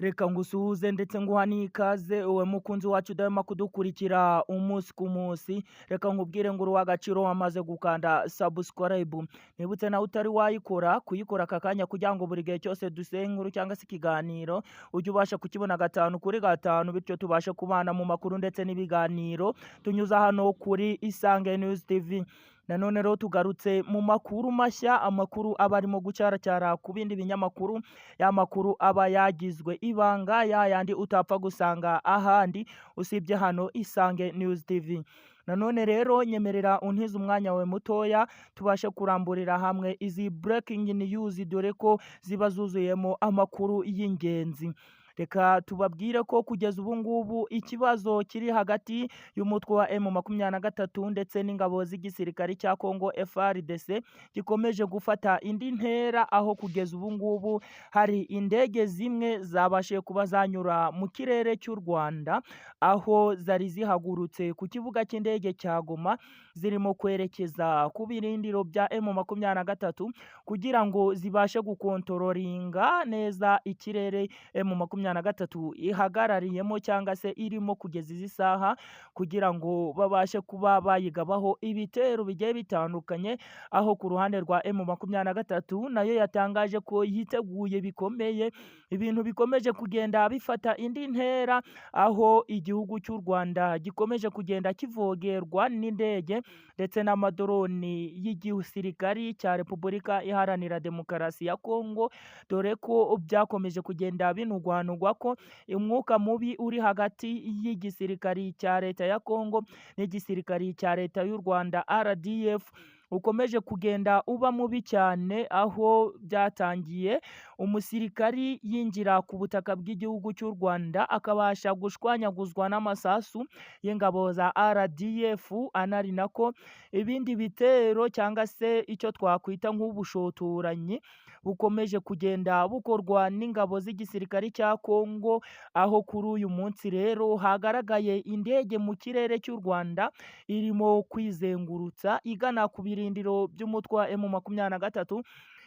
Reka ngusuhuze ndetse nguha n'ikaze uwe mukunzi wacu udahwema kudukurikira umunsi ku munsi. Reka nkubwire ngo uri uw'agaciro wamaze gukanda subscribe. Nibutse nawe utari wayikora kuyikora aka kanya kugira ngo buri gihe cyose dusenge inkuru cyangwa se ikiganiro ujye ubasha kukibona gatanu kuri gatanu, bityo tubashe kubana mu makuru ndetse n'ibiganiro tunyuza hano kuri Isange News TV. Nanone rero tugarutse mu makuru mashya, amakuru aba arimo gucaracara ku bindi binyamakuru, ya makuru aba yagizwe ibanga, ya yandi utapfa gusanga ahandi usibye hano Isange News TV. Nanone rero nyemerera untize umwanya wawe mutoya tubashe kuramburira hamwe izi breaking news, dore ko ziba zuzuyemo amakuru y'ingenzi. Reka tubabwire ko kugeza ubu ngubu ikibazo kiri hagati y'umutwe wa M23 ndetse n'ingabo z'igisirikare cya Congo FARDC gikomeje gufata indi ntera, aho kugeza ubu ngubu hari indege zimwe zabashije kuba zanyura mu kirere cy'u Rwanda, aho zari zihagurutse ku kibuga cy'indege cya Goma zirimo kwerekeza ku birindiro bya M23 kugira ngo zibashe gukontororinga neza ikirere M23 ihagarariyemo cyangwa se irimo kugeza izi saha, kugira ngo babashe kuba bayigabaho ibitero bigiye bitandukanye, aho ku ruhande rwa M23 nayo yatangaje ko yiteguye bikomeye, ibintu bikomeje kugenda bifata indi ntera, aho igihugu cy'u Rwanda gikomeje kugenda kivogerwa n'indege ndetse n'amadoroni y'igisirikari cya Repubulika Iharanira Demokarasi ya Kongo, dore ko byakomeje kugenda binugwanugwa ko umwuka mubi uri hagati y'igisirikari cya leta ya Kongo n'igisirikari cya leta y'u Rwanda RDF ukomeje kugenda uba mubi cyane, aho byatangiye umusirikari yinjira ku butaka bw'igihugu cy'u Rwanda akabasha gushwanyaguzwa n'amasasu y'ingabo za RDF, anari nako ibindi bitero cyangwa se icyo twakwita nk'ubushotoranyi bukomeje kugenda bukorwa n'ingabo z'igisirikare cya Kongo, aho kuri uyu munsi rero hagaragaye indege mu kirere cy'u Rwanda irimo kwizengurutsa igana ku birindiro by'umutwe wa M23,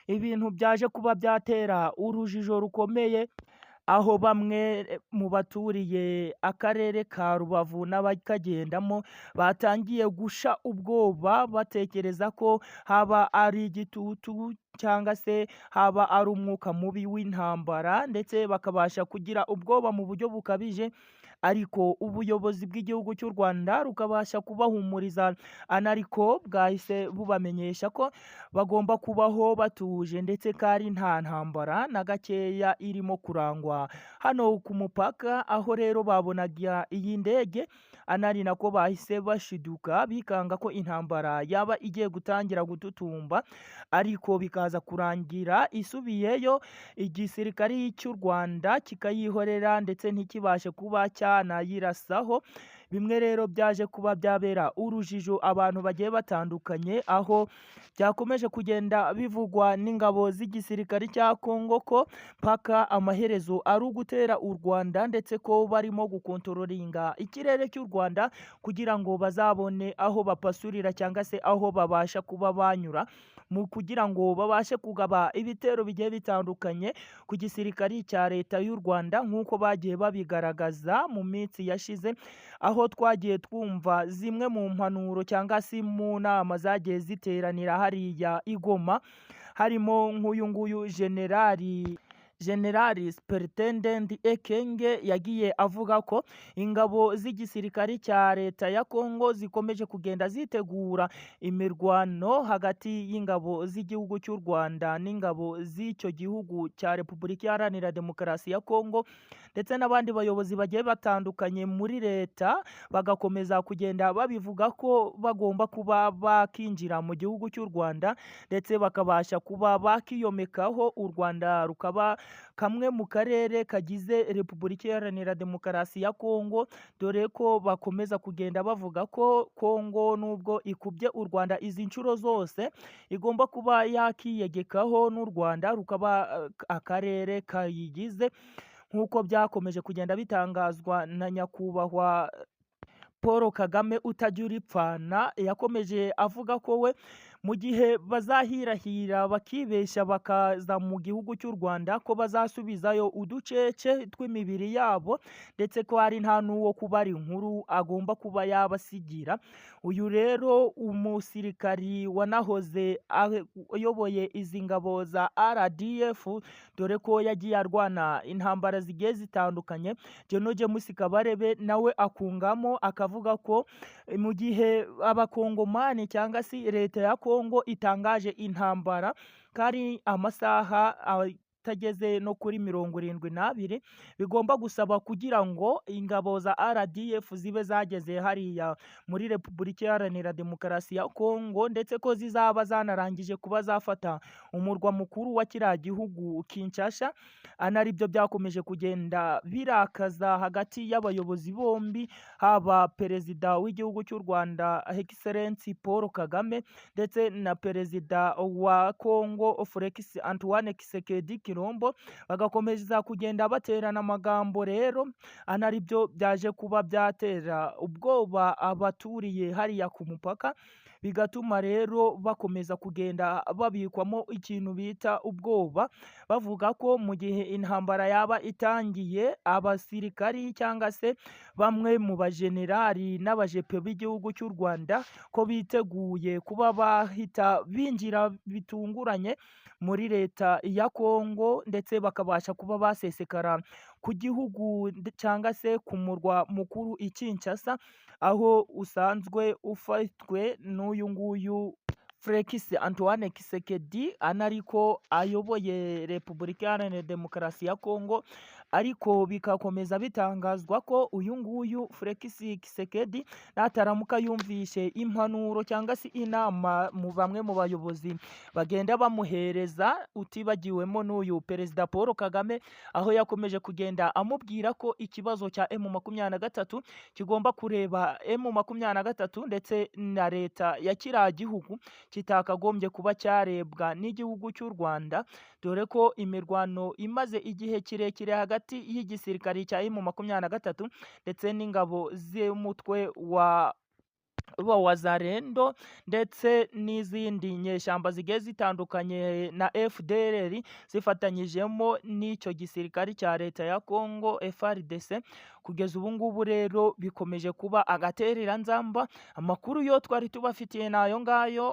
ibintu byaje kuba byatera urujijo rukomeye, aho bamwe mu baturiye akarere ka Rubavu n'abakagendamo batangiye gusha ubwoba, batekereza ko haba ari igitutu cyangwa se haba ari umwuka mubi w'intambara, ndetse bakabasha kugira ubwoba mu buryo bukabije, ariko ubuyobozi bw'igihugu cy'u Rwanda rukabasha kubahumuriza, anariko bwahise bubamenyesha ko bagomba kubaho batuje ndetse kari nta ntambara na gakeya irimo kurangwa hano ku mupaka, aho rero babonaga iyi ndege, anari nako bahise bashiduka bikanga ko intambara yaba igiye gutangira gututumba, ariko bikaza kurangira isubiyeyo, igisirikari cy'u Rwanda kikayihorera ndetse ntikibashe kuba cyanayirasaho. Bimwe rero byaje kuba byabera urujijo abantu bagiye batandukanye, aho byakomeje kugenda bivugwa n'ingabo z'igisirikare cya Kongo ko paka amaherezo ari ugutera u Rwanda, ndetse ko barimo gukontororinga ikirere cy'u Rwanda kugira ngo bazabone aho bapasurira cyangwa se aho babasha kuba banyura mu kugira ngo babashe kugaba ibitero bigiye bitandukanye ku gisirikari cya leta y'u Rwanda, nk'uko bagiye babigaragaza mu minsi yashize, aho twagiye twumva zimwe mu mpanuro cyangwa se mu nama zagiye ziteranira hariya i Goma, harimo nk'uyu nguyu Generali Superintendent Ekenge yagiye avuga ko ingabo z'igisirikare cya leta ya Kongo zikomeje kugenda zitegura imirwano hagati y'ingabo z'igihugu cy'u Rwanda n'ingabo z'icyo gihugu cya Repubulika Iharanira Demokarasi ya Kongo, ndetse n'abandi bayobozi bagiye batandukanye muri leta bagakomeza kugenda babivuga ko bagomba kuba bakinjira mu gihugu cy'u Rwanda, ndetse bakabasha kuba bakiyomekaho, u Rwanda rukaba kamwe mu karere kagize Repubulika Iharanira Demokarasi ya Kongo, dore ko bakomeza kugenda bavuga ko Kongo nubwo ikubye u Rwanda izi nshuro zose igomba kuba yakiyegekaho n'u Rwanda rukaba akarere kayigize, nk'uko byakomeje kugenda bitangazwa na nyakubahwa Paul Kagame utajya uripfana. Yakomeje avuga ko we mu gihe bazahirahira bakibeshya bakaza mu gihugu cy'u Rwanda ko bazasubizayo uducece tw'imibiri yabo ndetse ko hari nta n'uwo kubara inkuru agomba kuba yabasigira. Uyu rero umusirikari wanahoze ayoboye izi ngabo za RDF, dore ko yagiye arwana intambara zigiye zitandukanye, Gen. James Kabarebe nawe akungamo akavuga ko mu gihe abakongomani cyangwa se leta ya Kongo itangaje intambara kari amasaha atageze no kuri 72 bigomba gusaba kugira ngo ingabo za RDF zibe zageze hariya muri Repubulika Iharanira Demokarasi ya Kongo, ndetse ko zizaba zanarangije kuba zafata umurwa mukuru wa kiriya gihugu Kinshasa. Anaribyo byakomeje kugenda birakaza hagati y'abayobozi bombi, haba perezida w'igihugu cy'u Rwanda Excellence Paul Kagame ndetse na perezida wa Kongo Felix Antoine Tshisekedi Tshilombo, bagakomeza kugenda baterana amagambo rero, anaribyo byaje kuba byatera ubwoba abaturiye hariya ku mupaka, bigatuma rero bakomeza kugenda babikwamo ikintu bita ubwoba, bavuga ko mu gihe intambara yaba itangiye abasirikari cyangwa se bamwe mu bajenerali n'abajepe b'igihugu cy'u Rwanda ko biteguye kuba bahita binjira bitunguranye muri leta ya Kongo, ndetse bakabasha kuba basesekara ku gihugu cyangwa se ku murwa mukuru i Kinshasa, aho usanzwe ufatwe n'uyu nguyu Felix Antoine Tshisekedi anariko ayoboye Repubulika Iharanira Demokarasi ya Kongo. Ariko bikakomeza bitangazwa ko uyu nguyu Felix Tshisekedi nataramuka yumvishe impanuro cyangwa se inama mu bamwe mu bayobozi bagenda bamuhereza, utibagiwemo n'uyu perezida Paul Kagame, aho yakomeje kugenda amubwira ko ikibazo cya M23 kigomba kureba M23 ndetse na leta ya kiriya gihugu, kitakagombye kuba cyarebwa n'igihugu cy'u Rwanda, dore ko imirwano imaze igihe kirekire hagati y'igisirikari cya M23 ndetse n'ingabo z'umutwe wa Wazalendo ndetse n'izindi nyeshyamba zigiye zitandukanye na FDLR zifatanyijemo n'icyo gisirikari cya leta ya Kongo FARDC. Kugeza ubu ngubu rero bikomeje kuba agatereranzamba. Amakuru yo twari tubafitiye nayo ngayo.